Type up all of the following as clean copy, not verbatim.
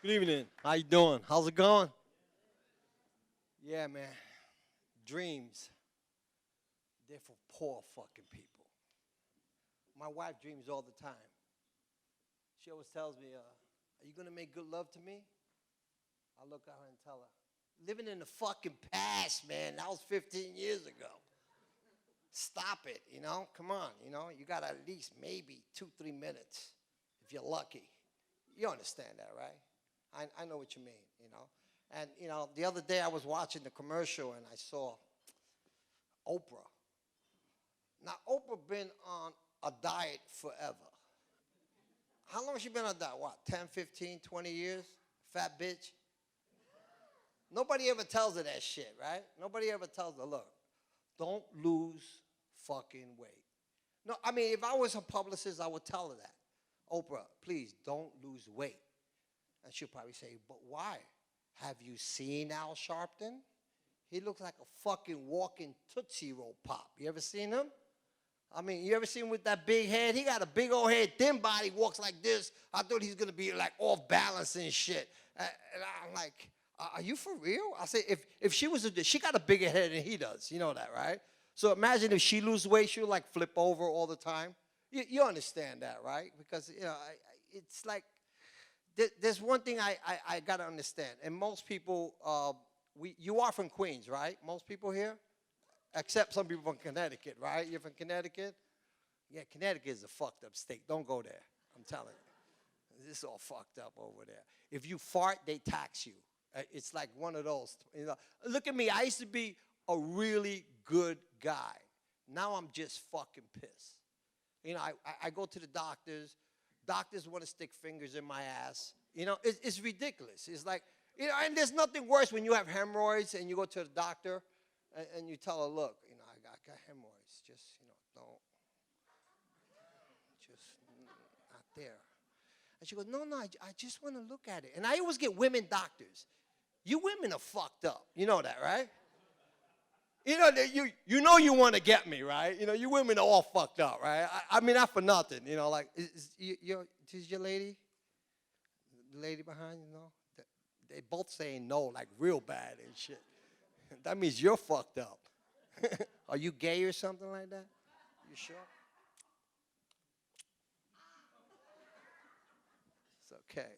Good evening. How you doing? How's it going? Yeah, man. Dreams, they're for poor fucking people. My wife dreams all the time. She always tells me, are you going to make good love to me? I look at her and tell her, living in the fucking past, man. That was 15 years ago. Stop it, Come on, you got at least maybe 2-3 minutes if you're lucky. You understand that, right? I know what you mean. And, the other day I was watching the commercial and I saw Oprah. Now, Oprah been on a diet forever. How long has she been on that? What, 10, 15, 20 years? Fat bitch? Nobody ever tells her that shit, right? Nobody ever tells her, look, don't lose fucking weight. No, I mean, if I was a publicist, I would tell her that. Oprah, please don't lose weight. And she'll probably say, but why? Have you seen Al Sharpton? He looks like a fucking walking Tootsie Roll Pop. You ever seen him? I mean, you ever seen him with that big head? He got a big old head, thin body, walks like this. I thought he's going to be like off balance and shit. And I'm like, are you for real? I said, if she was, she got a bigger head than he does. You know that, right? So imagine if she lose weight, she'll like flip over all the time. You understand that, right? Because, it's like, there's one thing I got to understand. And most people, you are from Queens, right? Most people here? Except some people from Connecticut, right? You're from Connecticut? Yeah, Connecticut is a fucked up state. Don't go there. I'm telling you. This is all fucked up over there. If you fart, they tax you. It's like one of those. Look at me. I used to be a really good guy. Now I'm just fucking pissed. I go to the doctors. Doctors want to stick fingers in my ass. It's ridiculous. It's like, and there's nothing worse when you have hemorrhoids and you go to the doctor and you tell her, look, I got hemorrhoids. Just, don't, just not there. And she goes, no, I just want to look at it. And I always get women doctors. You women are fucked up. You know that, right? You want to get me, right? You women are all fucked up, right? I mean, not for nothing. Like, is your lady? The lady behind you, They both saying no, like real bad and shit. That means you're fucked up. Are you gay or something like that? You sure? It's okay.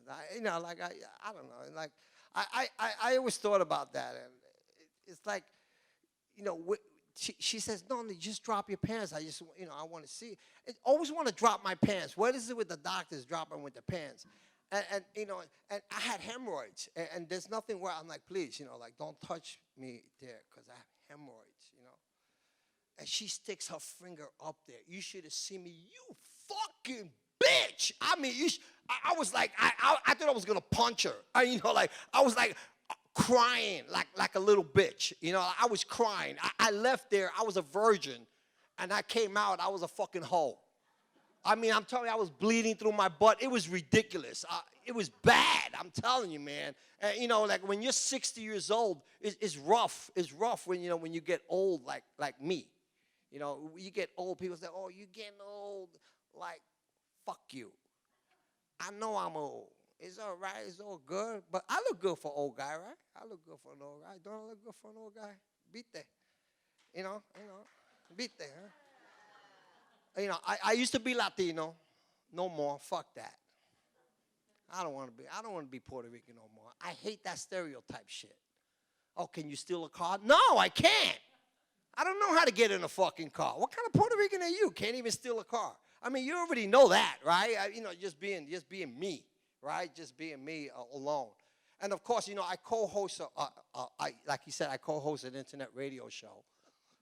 Like I don't know. Like I always thought about that, and it's like, she says, no, just drop your pants. I just, I want to see. I always want to drop my pants. What is it with the doctors dropping with the pants? And and I had hemorrhoids, and there's nothing where I'm like, please, like, don't touch me there because I have hemorrhoids, And she sticks her finger up there. You should have seen me, you fucking bitch. I mean, I was like, I thought I was gonna punch her. I was like crying like a little bitch. I was crying. I left there. I was a virgin, and I came out. I was a fucking hoe. I mean, I'm telling you, I was bleeding through my butt. It was ridiculous. It was bad. I'm telling you, man. And, like when you're 60 years old, it's rough. It's rough when you get old like me. You get old. People say, "Oh, you getting old." Like, fuck you. I know I'm old. It's all right. It's all good. But I look good for an old guy, right? I look good for an old guy. Don't I look good for an old guy? Beat that. Beat that, huh? I used to be Latino. No more. Fuck that. I don't want to be Puerto Rican no more. I hate that stereotype shit. Oh, can you steal a car? No, I can't. I don't know how to get in a fucking car. What kind of Puerto Rican are you? Can't even steal a car. I mean, you already know that, right? Just being me, right? Just being me alone. And of course, I co-host, like you said, I co-host an internet radio show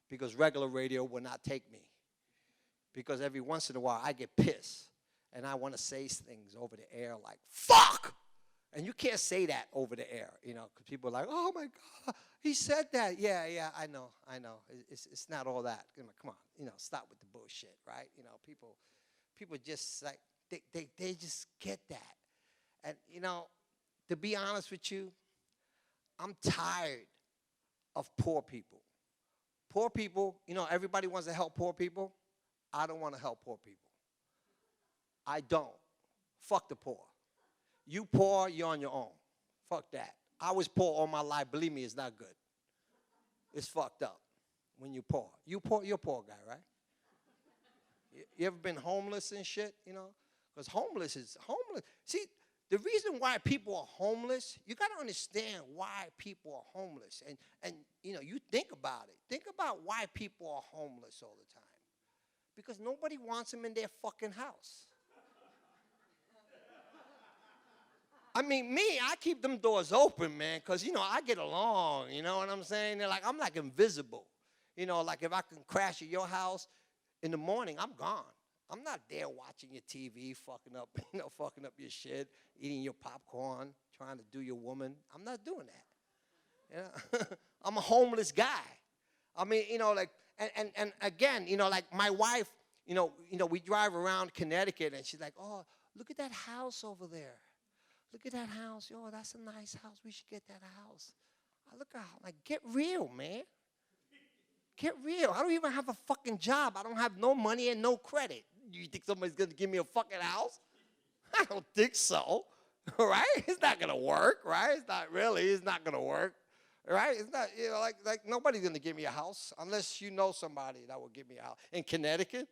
because regular radio will not take me. Because every once in a while I get pissed and I want to say things over the air like, fuck! And you can't say that over the air, because people are like, oh my God, he said that. Yeah, I know. It's not all that. Come on, stop with the bullshit, right? People just like, they just get that. And, to be honest with you, I'm tired of poor people. Poor people, everybody wants to help poor people. I don't want to help poor people. I don't. Fuck the poor. You poor, you're on your own. Fuck that. I was poor all my life. Believe me, it's not good. It's fucked up when you're poor. You're a poor guy, right? You ever been homeless and shit, you know? Because homeless is homeless. See, the reason why people are homeless, you got to understand why people are homeless. And, you know, you think about it. Think about why people are homeless all the time. Because nobody wants them in their fucking house. I mean, me, I keep them doors open, man, because, you know, I get along, you know what I'm saying? I'm like invisible. You know, like if I can crash at your house in the morning, I'm gone. I'm not there watching your TV, fucking up your shit, eating your popcorn, trying to do your woman. I'm not doing that. You know? I'm a homeless guy. I mean, you know, like, and again, you know, like my wife, you know, we drive around Connecticut, and she's like, oh, look at that house over there. Look at that house. Yo, that's a nice house. We should get that house. I look at her, like, get real, man. Get real. I don't even have a fucking job. I don't have no money and no credit. You think somebody's going to give me a fucking house? I don't think so. Right? It's not going to work, right? It's not really. It's not going to work. Right? It's not, you know, like nobody's going to give me a house unless you know somebody that will give me a house. In Connecticut,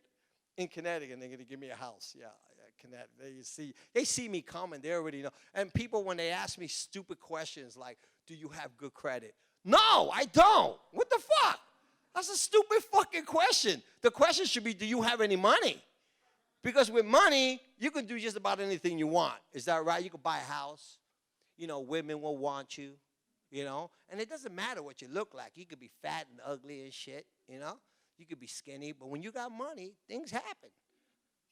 they're going to give me a house. Yeah, Connecticut. They see me coming. They already know. And people, when they ask me stupid questions like, do you have good credit? No, I don't. What the fuck? That's a stupid fucking question. The question should be, do you have any money? Because with money, you can do just about anything you want. Is that right? You can buy a house. You know, women will want you, you know. And it doesn't matter what you look like. You could be fat and ugly and shit, you know. You could be skinny. But when you got money, things happen.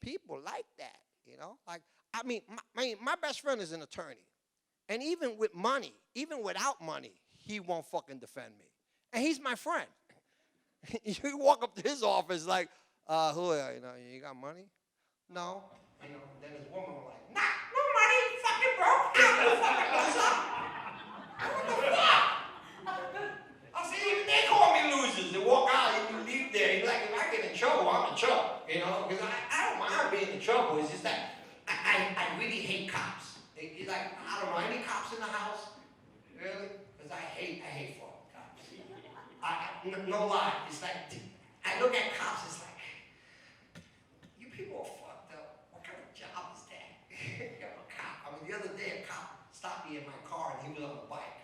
People like that, you know. Like, I mean, my best friend is an attorney. And even with money, even without money, he won't fucking defend me. And he's my friend. You walk up to his office like, Julio, you know, you got money? No. You know, then his woman was like, nah, no money, you fucking broke. I'm the fucking loser. What the fuck? I said, even they call me losers. They walk out and you leave there. You're like, if I get in trouble, I'm in trouble. You know, because I don't mind being in trouble. It's just that I really hate cops. It's like, I don't know, any cops in the house? Really? Because I hate fucking cops. No lie. It's like, I look at cops, it's like, you people are fucked up. What kind of job is that? You're a cop. I mean, the other day a cop stopped me in my car and he was on a bike.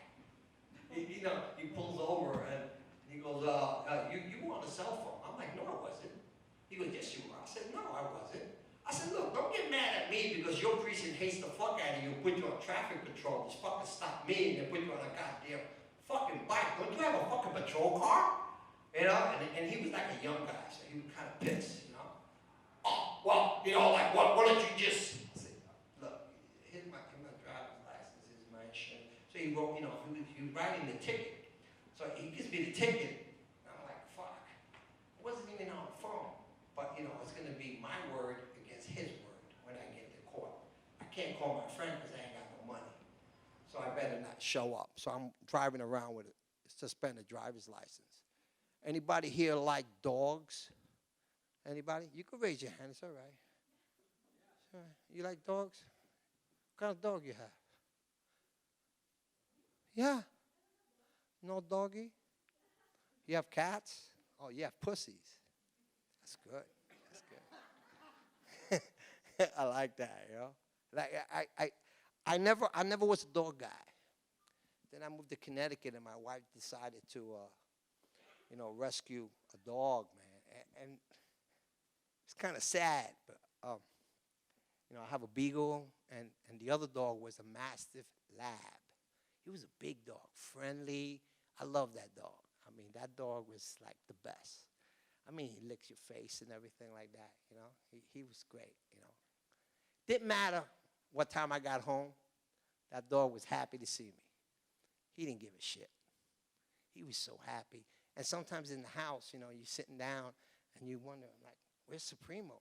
You know, he pulls over and he goes, you were on a cell phone. I'm like, no, I wasn't. He goes, yes, you were. I said, no, I wasn't. I said, look, don't get mad at me because your precinct hates the fuck out of you and put you on traffic patrol. Just fucking stop me and then put you on a goddamn fucking bike. Don't you have a fucking patrol car? You know, and he was like a young guy, so he was kind of pissed, you know. Oh, well, you know, like, why don't you just, I said, look, here's my driver's license, here's my insurance. So he wrote, you know, he was writing the ticket. So he gives me the ticket, and I'm like, fuck. It wasn't even on the phone. But, you know, it's going to be my word against his word when I get to court. I can't call my friend because I ain't got no money. So I better not show up. So I'm driving around with a suspended driver's license. Anybody here like dogs? Anybody? You can raise your hand. It's all right. It's all right. You like dogs? What kind of dog you have? Yeah. No doggy? You have cats? Oh, you have pussies. That's good. That's good. I like that, you know. Like I never was a dog guy. Then I moved to Connecticut, and my wife decided to you know, rescue a dog, man. And it's kind of sad, but, you know, I have a beagle, and the other dog was a Mastiff Lab. He was a big dog, friendly. I love that dog. I mean, that dog was like the best. I mean, he licks your face and everything like that, you know. He was great, you know. Didn't matter what time I got home. That dog was happy to see me. He didn't give a shit. He was so happy. And sometimes in the house, you know, you're sitting down and you wonder, like, where's Supremo?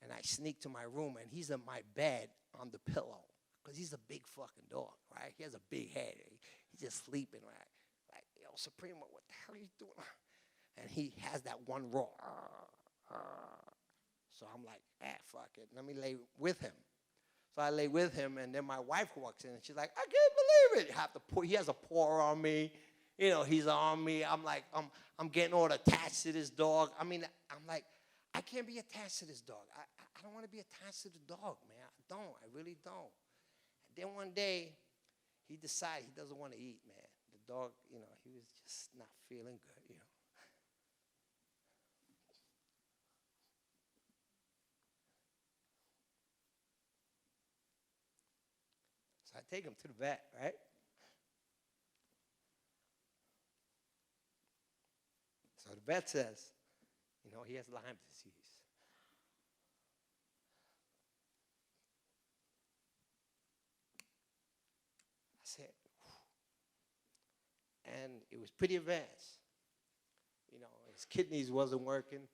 And I sneak to my room and he's in my bed on the pillow because he's a big fucking dog, right? He has a big head. He's just sleeping, right? Like, yo, Supremo, what the hell are you doing? And he has that one roar. So I'm like, fuck it. Let me lay with him. So I lay with him, and then my wife walks in, and she's like, I can't believe it. He has a paw on me. You know, he's on me. I'm like, I'm getting all attached to this dog. I mean, I'm like, I can't be attached to this dog. I don't want to be attached to the dog, man. I don't. I really don't. And then one day, he decided he doesn't want to eat, man. The dog, you know, he was just not feeling good, you know. So I take him to the vet, right? So the vet says, you know, he has Lyme disease. I said, whew. And it was pretty advanced. You know, his kidneys wasn't working.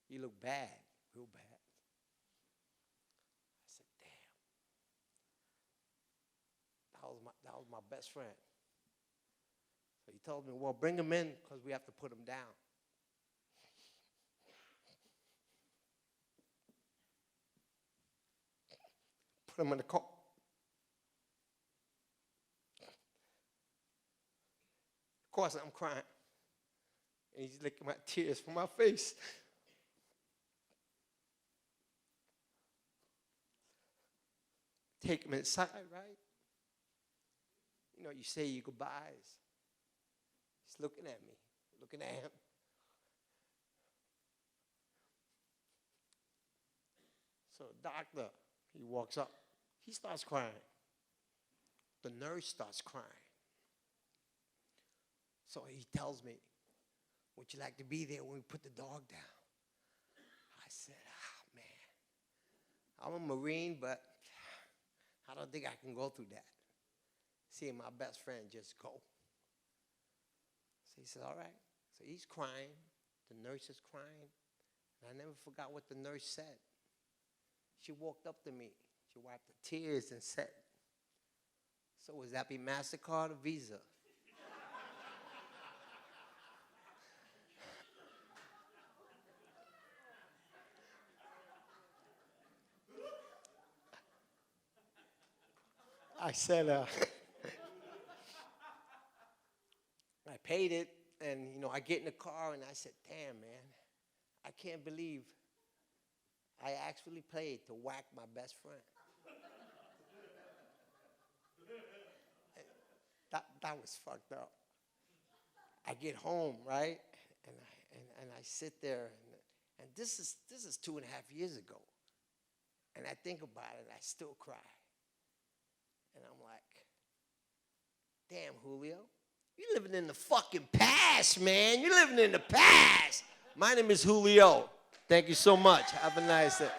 He looked bad, real bad. I said, damn. That was my best friend. So he told me, well, bring him in because we have to put him down. Put him in the car. Of course, I'm crying. And he's licking my tears from my face. Take him inside, right? You know, you say your goodbyes. He's looking at me, looking at him. So the doctor, he walks up. He starts crying. The nurse starts crying. So he tells me, would you like to be there when we put the dog down? I said, man, I'm a Marine, but I don't think I can go through that. Seeing my best friend just go. So he said, all right. So he's crying. The nurse is crying. And I never forgot what the nurse said. She walked up to me. She wiped the tears and said, so was that be MasterCard or Visa? I said, I paid it, and, you know, I get in the car, and I said, damn, man, I can't believe I actually paid to whack my best friend. That was fucked up. I get home, right, and I sit there, and this is 2.5 years ago, and I think about it, and I still cry. And I'm like, damn, Julio, you're living in the fucking past, man. You're living in the past. My name is Julio. Thank you so much. Have a nice day.